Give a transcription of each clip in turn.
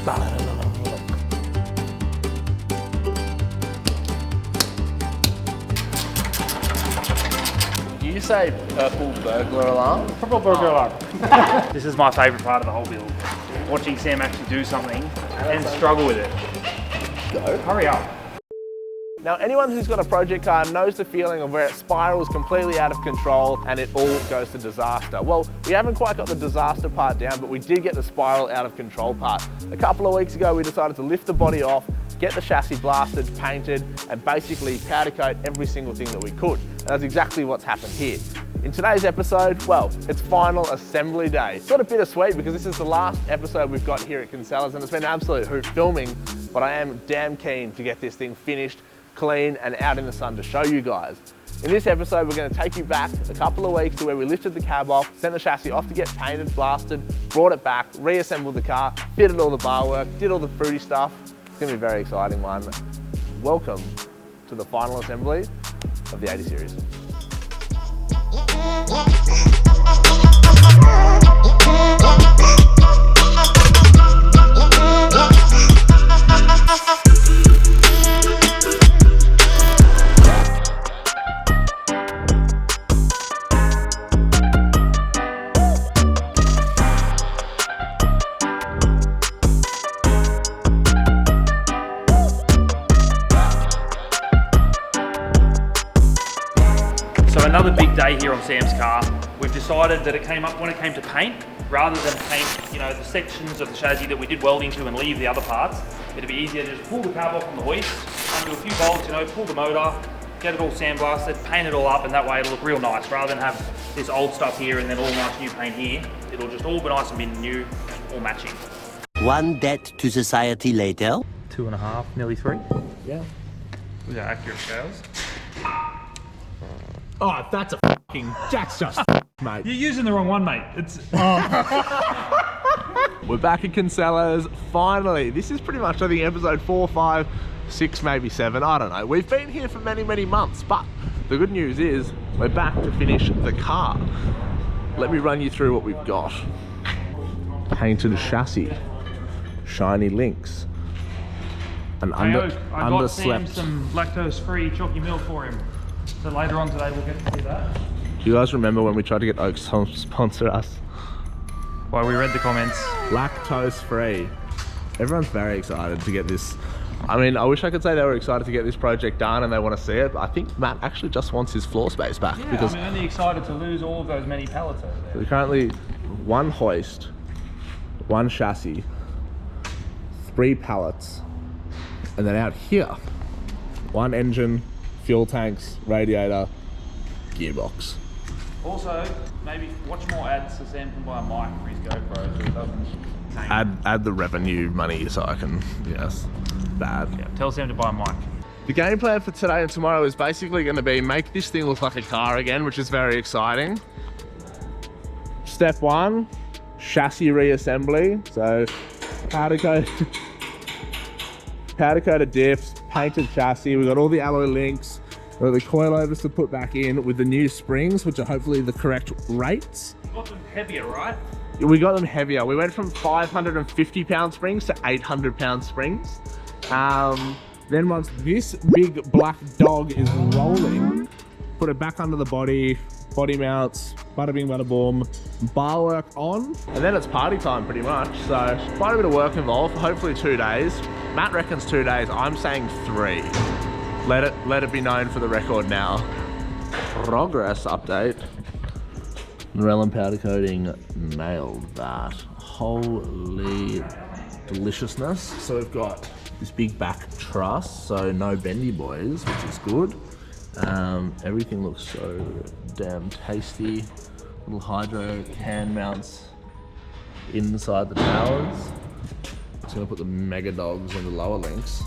You say purple burglar alarm? Purple burglar alarm. This is my favourite part of the whole build. Watching Sam actually do something and struggle with it. Go. Hurry up. Now, anyone who's got a project car knows the feeling of where it spirals completely out of control and it all goes to disaster. Well, we haven't quite got the disaster part down, but we did get the spiral out of control part. A couple of weeks ago, we decided to lift the body off, get the chassis blasted, painted, and basically powder coat every single thing that we could. And that's exactly what's happened here. In today's episode, well, it's final assembly day. Sort of bittersweet because this is the last episode we've got here at Kinsella's and it's been an absolute hoot filming, but I am damn keen to get this thing finished, clean, and out in the sun to show you guys. In this episode, we're going to take you back a couple of weeks to where we lifted the cab off, sent the chassis off to get painted, blasted, brought it back, reassembled the car, fitted all the bar work, did all the fruity stuff. It's going to be a very exciting one. Welcome to the final assembly of the 80 series. So another big day here on Sam's car. We've decided that it came up when it came to paint, rather than paint, the sections of the chassis that we did welding to and leave the other parts, it'd be easier to just pull the cab off on the hoist, undo a few bolts, pull the motor, get it all sandblasted, paint it all up, and that way it'll look real nice, rather than have this old stuff here and then all nice new paint here. It'll just all be nice and be new, all matching. One debt to society later. 2.5, nearly 3. Yeah. With our accurate scales. Oh, that's just mate. You're using the wrong one, mate. It's. We're back at Kinsella's, finally. This is pretty much, I think, episode 4, 5, 6, maybe 7, I don't know. We've been here for many, many months, but the good news is we're back to finish the car. Let me run you through what we've got. Painted chassis, shiny links, an I got Sam underslept. some lactose-free chalky milk for him. So later on today we'll get to see that. Do you guys remember when we tried to get Oaks to sponsor us? Well, we read the comments. Lactose free. Everyone's very excited to get this. I mean, I wish I could say they were excited to get this project done and they want to see it, but I think Matt actually just wants his floor space back. Yeah, because I'm only excited to lose all of those many pallets over there. we're currently one hoist, one chassis, 3 pallets, and then out here, one engine, fuel tanks, radiator, gearbox. Also, maybe watch more ads so Sam can buy a mic for his GoPro so it doesn't hang. Add the revenue money so I can, yes, bad. Yeah, tell Sam to buy a mic. The game plan for today and tomorrow is basically going to be make this thing look like a car again, which is very exciting. Step 1, chassis reassembly. So powder coated diffs, painted chassis. We've got all the alloy links. We've got the coilovers to put back in with the new springs, which are hopefully the correct rates. You got them heavier, right? We got them heavier. We went from 550 pound springs to 800 pound springs. Then once this big black dog is rolling, put it back under the body mounts, bada bing, bada boom, bar work on, and then it's party time pretty much. So quite a bit of work involved, hopefully 2 days. Matt reckons 2 days, I'm saying 3. Let it be known for the record now. Progress update. Norellan powder coating nailed that. Holy deliciousness. So we've got this big back truss, so no bendy boys, which is good. Everything looks so damn tasty. Little hydro can mounts inside the towers. Just gonna put the mega dogs on the lower links.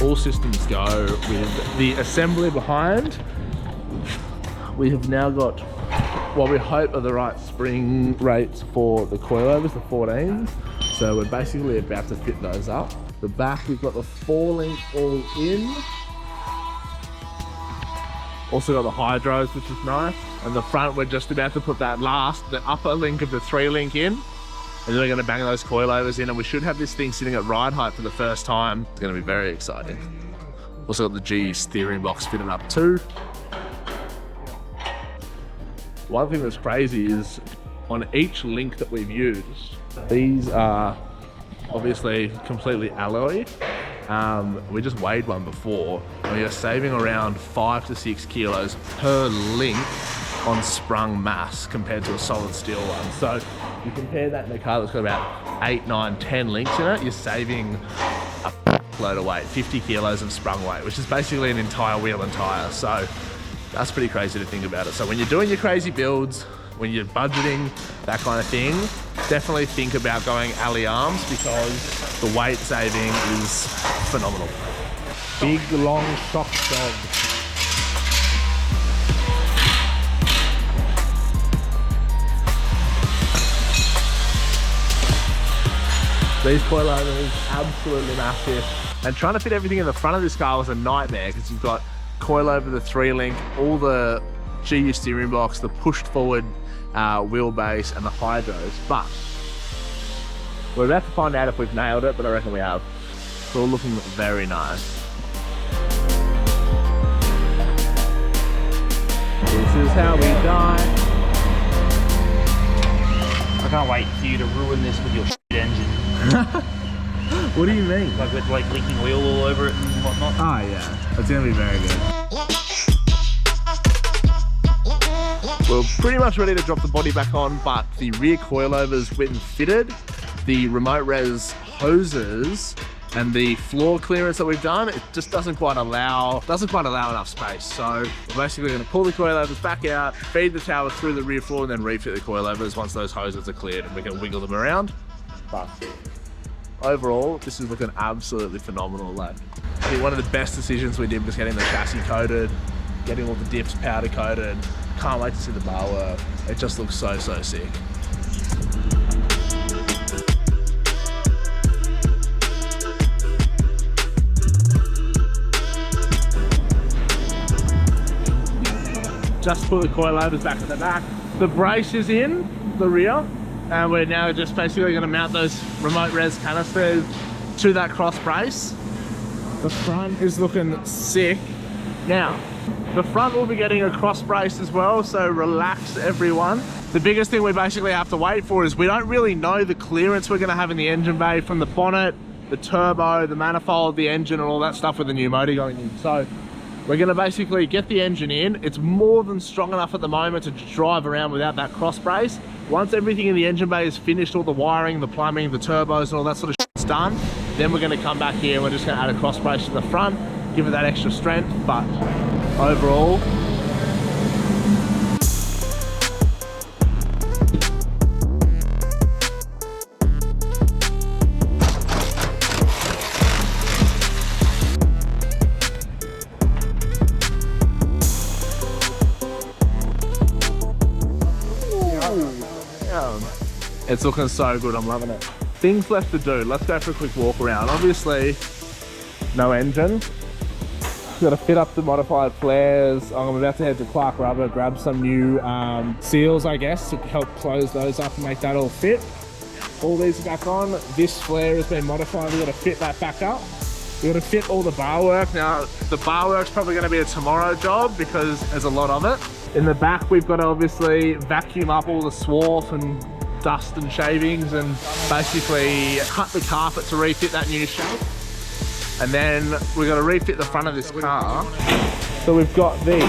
All systems go with the assembly behind. We have now got what we hope are the right spring rates for the coilovers, the 14s. So we're basically about to fit those up. The back, we've got the 4-link all in. Also got the hydros, which is nice. And the front, we're just about to put that the upper link of the 3-link in. And then we're gonna bang those coilovers in, and we should have this thing sitting at ride height for the first time. It's gonna be very exciting. Also got the G steering box fitted up too. One thing that's crazy is on each link that we've used, these are obviously completely alloy. We just weighed one before, and you're saving around 5 to 6 kilos per link on sprung mass compared to a solid steel one. So you compare that in a car that's got about 8, 9, 10 links in it, you're saving a load of weight, 50 kilos of sprung weight, which is basically an entire wheel and tire. So that's pretty crazy to think about it. So when you're doing your crazy builds, when you're budgeting, that kind of thing, definitely think about going alley arms, because the weight saving is phenomenal. Big long shock dog. These coilovers, absolutely massive. And trying to fit everything in the front of this car was a nightmare, because you've got coilover, the 3-link, all the GU steering box, the pushed forward wheelbase, and the hydros. But we're about to find out if we've nailed it, but I reckon we have. It's all looking very nice. This is how we die. I can't wait for you to ruin this with your shit engine. What do you mean? Like with like leaking oil all over it and whatnot. Oh yeah, it's gonna be very good. We're pretty much ready to drop the body back on, but the rear coilovers went and fitted. The remote res hoses and the floor clearance that we've done, it just doesn't quite allow enough space. So we're basically going to pull the coilovers back out, feed the tower through the rear floor, and then refit the coilovers once those hoses are cleared, and we can wiggle them around. But overall, this is looking absolutely phenomenal. Like, I think one of the best decisions we did was getting the chassis coated, getting all the dips powder coated. Can't wait to see the Barwork. It just looks so sick. Just put the coilovers back at the back. The brace is in the rear, and we're now just basically going to mount those remote res canisters to that cross brace. The front is looking sick. Now, the front will be getting a cross brace as well, so relax everyone. The biggest thing we basically have to wait for is we don't really know the clearance we're going to have in the engine bay from the bonnet, the turbo, the manifold, the engine, and all that stuff with the new motor going in. So we're going to basically get the engine in. It's more than strong enough at the moment to drive around without that cross brace. Once everything in the engine bay is finished, all the wiring, the plumbing, the turbos, and all that sort of shit's done, then we're going to come back here and we're just going to add a cross brace to the front, give it that extra strength. But overall, it's looking so good. I'm loving it. Things left to do. Let's go for a quick walk around. Obviously, no engine. Got to fit up the modified flares. I'm about to head to Clark Rubber, grab some new seals, I guess, to help close those up and make that all fit. All these are back on. This flare has been modified. We've got to fit that back up. We've got to fit all the bar work. Now, the bar work's probably going to be a tomorrow job because there's a lot of it. In the back, we've got to obviously vacuum up all the swarf and dust and shavings and basically cut the carpet to refit that new shape. And then we've got to refit the front of this car. So we've got the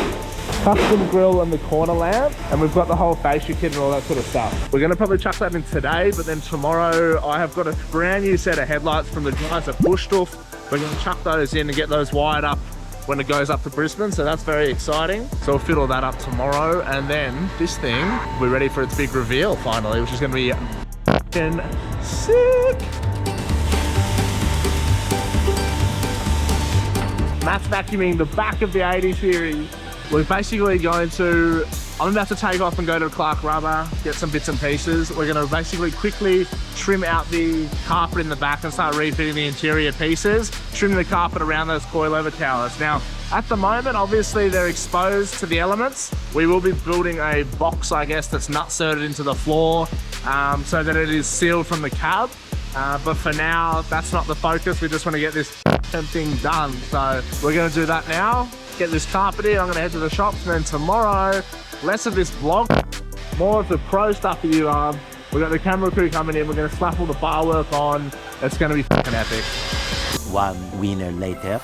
custom grille and the corner lamp, and we've got the whole fascia kit and all that sort of stuff. We're going to probably chuck that in today, but then tomorrow I have got a brand new set of headlights from the guys at Bushdoof. We're going to chuck those in and get those wired up when it goes up to Brisbane, so that's very exciting. So we'll fit all that up tomorrow, and then this thing, we're ready for its big reveal finally, which is going to be f***ing sick. Matt's vacuuming the back of the 80 series. We're basically going to, I'm about to take off and go to Clark Rubber, get some bits and pieces. We're going to basically quickly trim out the carpet in the back and start refitting the interior pieces, trim the carpet around those coilover towers. Now, at the moment, obviously they're exposed to the elements. We will be building a box, I guess, that's nut-serted into the floor so that it is sealed from the cab. But for now, that's not the focus. We just want to get this thing done. So we're going to do that now. Get this carpeted. I'm going to head to the shops, and then tomorrow, less of this vlog, more of the pro stuff for you. We got the camera crew coming in. We're going to slap all the bar work on. It's going to be fucking epic. 1 winner later.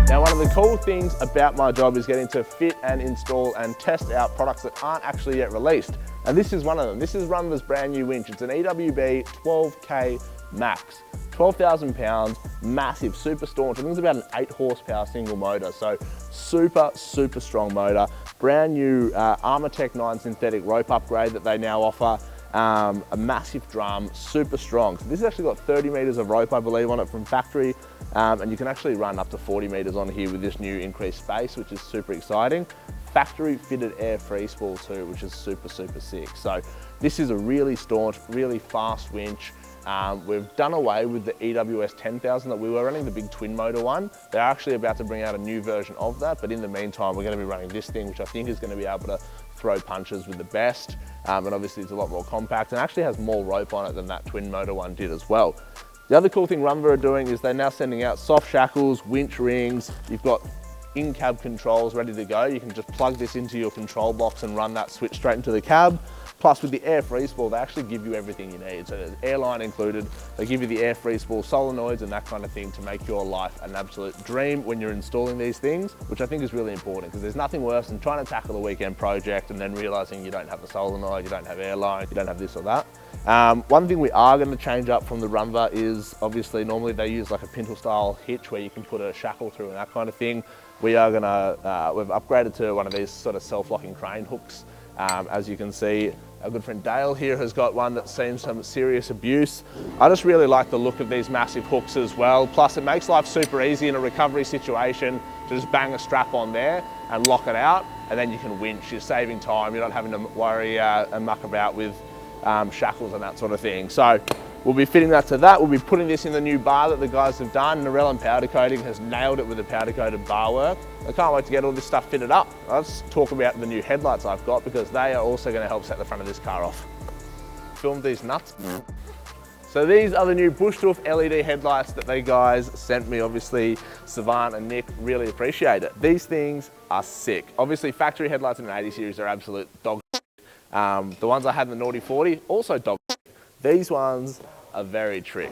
Now, one of the cool things about my job is getting to fit and install and test out products that aren't actually yet released. And this is one of them. This is Runva's brand new winch. It's an EWB 12K Max. 12,000 pounds, massive, super staunch. I think it's about an 8 horsepower single motor. So super, super strong motor. Brand new Armortech 9 synthetic rope upgrade that they now offer. A massive drum, super strong. So this has actually got 30 meters of rope, I believe, on it from factory. And you can actually run up to 40 meters on here with this new increased space, which is super exciting. Factory fitted air free spool too, which is super, super sick. So this is a really staunch, really fast winch. We've done away with the EWS 10,000 that we were running, the big twin motor one. They're actually about to bring out a new version of that, but in the meantime, we're going to be running this thing, which I think is going to be able to throw punches with the best. And obviously it's a lot more compact and actually has more rope on it than that twin motor one did as well. The other cool thing Runva are doing is they're now sending out soft shackles, winch rings. You've got in-cab controls ready to go. You can just plug this into your control box and run that switch straight into the cab. Plus with the air free spool, they actually give you everything you need. So there's airline included. They give you the air free spool solenoids and that kind of thing to make your life an absolute dream when you're installing these things, which I think is really important because there's nothing worse than trying to tackle a weekend project and then realizing you don't have the solenoid, you don't have airline, you don't have this or that. One thing we are going to change up from the Runva is obviously normally they use like a pintle style hitch where you can put a shackle through and that kind of thing. We are going to, we've upgraded to one of these sort of self-locking crane hooks. As you can see, our good friend Dale here has got one that's seen some serious abuse. I just really like the look of these massive hooks as well. Plus it makes life super easy in a recovery situation to just bang a strap on there and lock it out, and then you can winch. You're saving time. You're not having to worry and muck about with shackles and that sort of thing. So we'll be fitting that to that. We'll be putting this in the new bar that the guys have done. Narelle Powder Coating has nailed it with the powder coated bar work. I can't wait to get all this stuff fitted up. Let's talk about the new headlights I've got because they are also going to help set the front of this car off. Filmed these nuts. So these are the new Bushdoof LED headlights that they guys sent me. Obviously, Savant and Nick really appreciate it. These things are sick. Obviously, factory headlights in an 80 series are absolute dog shit. The ones I had in the Naughty 40, also dog shit. These ones are very trick.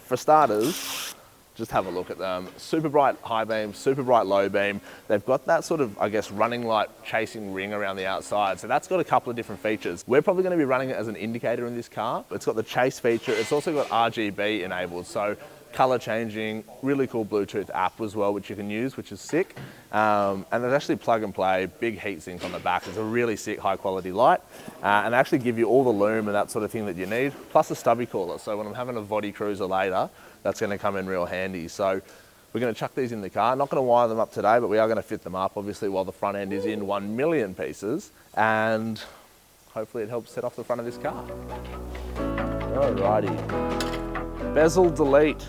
For starters, just have a look at them. Super bright high beam, super bright low beam. They've got that sort of, I guess, running light chasing ring around the outside. So that's got a couple of different features. We're probably going to be running it as an indicator in this car. It's got the chase feature. It's also got RGB enabled. So color changing, really cool Bluetooth app as well, which you can use, which is sick. And there's actually plug and play, big heat sink on the back. It's a really sick, high quality light. And they actually give you all the lume and that sort of thing that you need, plus a stubby cooler. So when I'm having a Voddy cruiser later, that's going to come in real handy. So we're going to chuck these in the car. Not going to wire them up today, but we are going to fit them up, obviously, while the front end is in 1 million pieces. And hopefully it helps set off the front of this car. Alrighty. Bezel delete.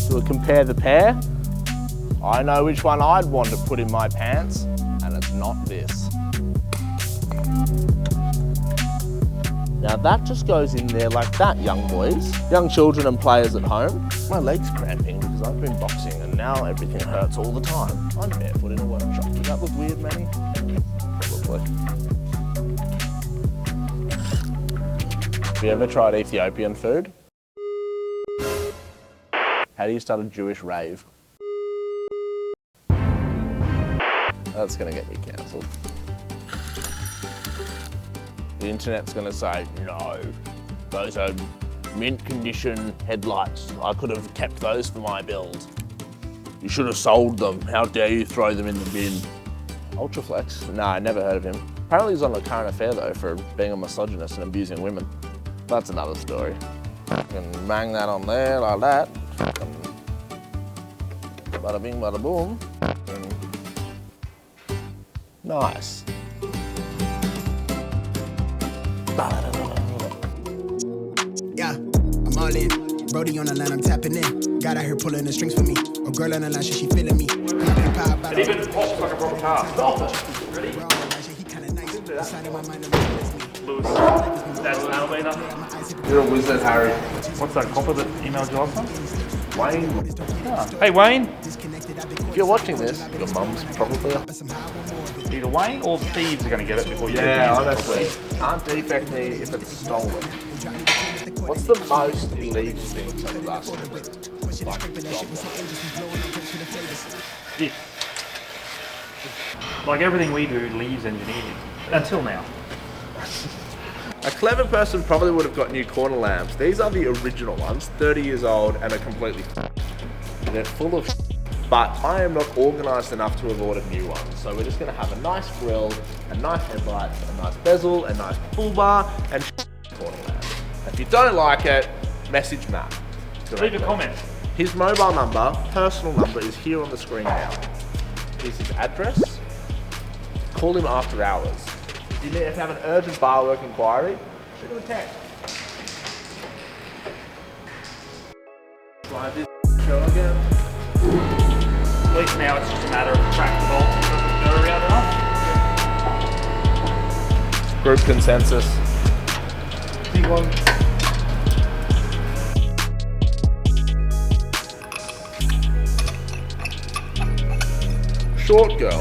We'll compare the pair. I know which one I'd want to put in my pants, and it's not this. Now that just goes in there like that, young boys. Young children and players at home. My leg's cramping because I've been boxing and now everything hurts all the time. I'm barefoot in a workshop. Does that look weird, Manny? Probably. Have you ever tried Ethiopian food? How do you start a Jewish rave? That's gonna get me cancelled. The internet's gonna say, no, those are mint condition headlights. I could have kept those for my build. You should have sold them. How dare you throw them in the bin? Ultraflex? No, I never heard of him. Apparently he's on a current affair though for being a misogynist and abusing women. That's another story. You can bang that on there like that. Bada bing, bada boom. Nice. Yeah, I'm all in. Brody on the line, I'm tapping in. Got out here pulling the strings for me. A girl on the line, she feeling me. It even pops like a proper car. Stop it. Ready? Lewis, that's an alligator. You're a wizard, Harry. What's that copper that emailed you last time? Wayne, Hey Wayne. if you're watching this, your mum's probably up. Either Wayne or thieves are going to get it before you Yeah, get it. honestly. Can't defect me if it's stolen. What's the most elite thing somebody's asked me? Like everything we do leaves engineered. Until now. A clever person probably would have got new corner lamps. These are the original ones, 30 years old, and are completely they're full of but I am not organised enough to have ordered new ones. So we're just going to have a nice grille, a nice headlights, a nice bezel, a nice pull bar, and corner lamp. If you don't like it, message Matt. Leave a comment. His mobile number, personal number, is here on the screen now. Here's his address. Call him after hours. If you have an urgent Barwork inquiry, shoot him a text. Try this show again. At least now it's just a matter of track the bolts and go around enough. Group consensus. Big one. Short girl.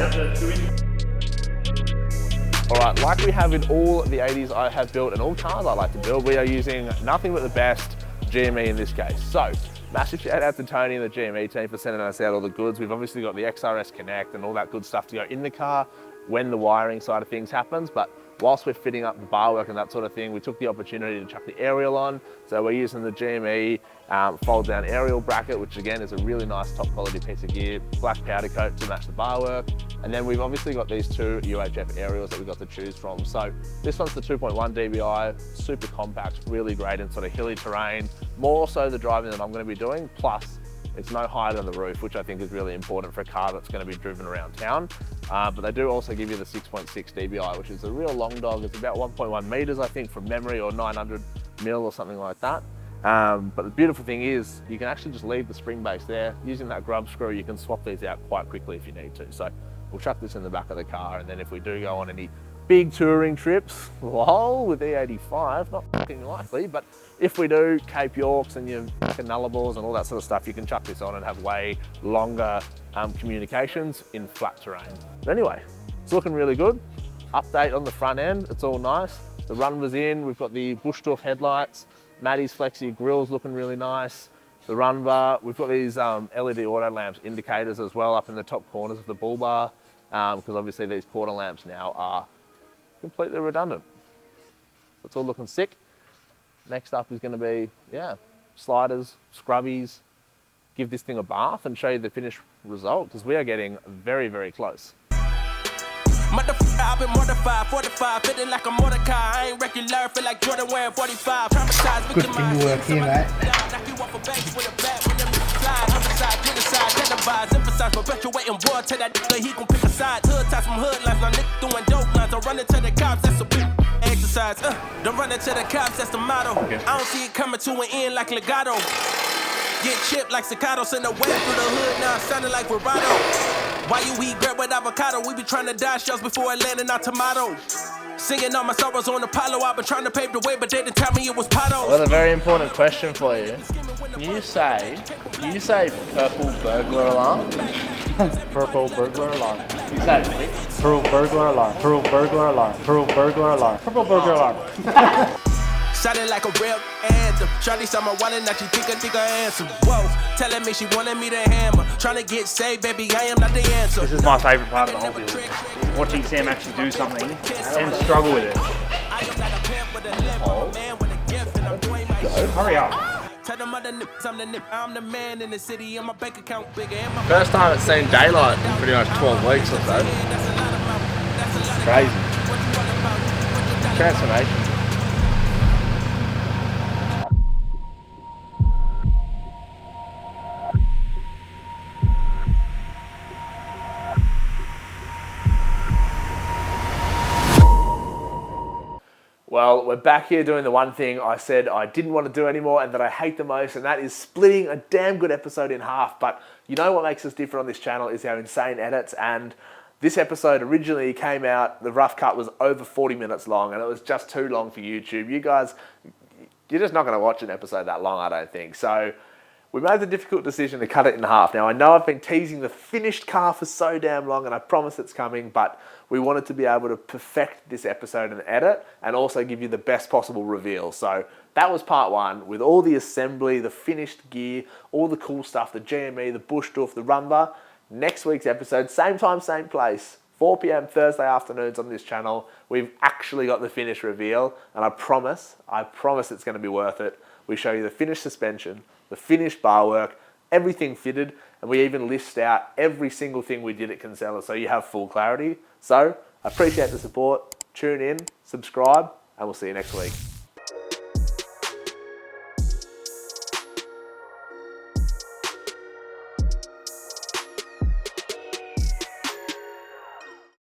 Alright, like we have in all the 80s I have built and all cars I like to build, we are using nothing but the best GME in this case. So, massive shout out to Tony and the GME team for sending us out all the goods. We've obviously got the XRS Connect and all that good stuff to go in the car when the wiring side of things happens, but whilst we're fitting up the Barwork and that sort of thing, we took the opportunity to chuck the aerial on. So we're using the GME fold down aerial bracket, which again is a really nice top quality piece of gear, black powder coat to match the Barwork. And then we've obviously got these two UHF aerials that we've got to choose from. So this one's the 2.1 dBi, super compact, really great in sort of hilly terrain, more so the driving than I'm going to be doing, plus it's no height on the roof, which I think is really important for a car that's going to be driven around town. But they do also give you the 6.6 dBi, which is a real long dog. It's about 1.1 meters, I think, from memory, or 900 mil or something like that. But the beautiful thing is you can actually just leave the spring base there. Using that grub screw, you can swap these out quite quickly if you need to. So we'll chuck this in the back of the car, and then if we do go on any big touring trips, lol, with E85, not fucking likely, but if we do Cape Yorks and your Nullaballs and all that sort of stuff, you can chuck this on and have way longer communications in flat terrain. But anyway, it's looking really good. Update on the front end, it's all nice. The Runva's in, we've got the Bushdoof headlights, Maddie's Flexi grill's looking really nice. The Runva, we've got these LED auto lamps indicators as well up in the top corners of the bull bar, because obviously these quarter lamps now are completely redundant. So it's all looking sick. Next up is going to be, yeah, sliders, scrubbies, give this thing a bath and show you the finished result, because we are getting very, very close. Motherfucker, I've been mortified, 45, feeling like a Mordecai. I ain't regular, feel like Jordan wearing 45. Traumatized, Good thing you work here, mate. Emphasize, perpetuating war to that nigga, he gon' pick a side. Hood ties from hood lines, now nigga doing dope lines. I'm running to the cops, that's a big exercise. Don't run into the cops, that's the motto. I don't see it coming to an end like legato. Get chipped like staccatos in the way through the hood, now I'm sounding like vibrato. Why you eat bread with avocado? We be trying to dodge shells before it landing our tomatoes. Singing all my sorrows on Apollo. I've been trying to pave the way, but they didn't tell me it was potholes. I've got a very important question for you. You say purple burglar alarm? Purple burglar alarm. You say it, please. Purple burglar alarm. Purple burglar alarm. Purple burglar alarm. Purple burglar alarm. Sounding like a real anthem. Shawty saw my wallet, now she think I answer. Whoa, telling me she wanted me to hammer. Trying to get saved, baby, I am not the answer. This is my favourite part of the whole build. Watching Sam actually do something and struggle with it. Hurry up. I'm the man in the city, and my bank account bigger. First time it's seen daylight in pretty much 12 weeks or so. Crazy. Transformation. Well, we're back here doing the one thing I said I didn't want to do anymore and that I hate the most, and that is splitting a damn good episode in half. But you know what makes us different on this channel is our insane edits, and this episode originally came out, the rough cut was over 40 minutes long, and it was just too long for YouTube. You guys, you're just not going to watch an episode that long, I don't think. So we made the difficult decision to cut it in half. Now, I know I've been teasing the finished car for so damn long, and I promise it's coming, but we wanted to be able to perfect this episode and edit, and also give you the best possible reveal. So that was part one, with all the assembly, the finished gear, all the cool stuff, the GME, the Bushdoof, the Runva. Next week's episode, same time, same place, 4 p.m. Thursday afternoons on this channel. We've actually got the finished reveal, and I promise it's going to be worth it. We show you the finished suspension, the finished bar work, everything fitted, and we even list out every single thing we did at Kinsella, so you have full clarity. So I appreciate the support. Tune in, subscribe, and we'll see you next week.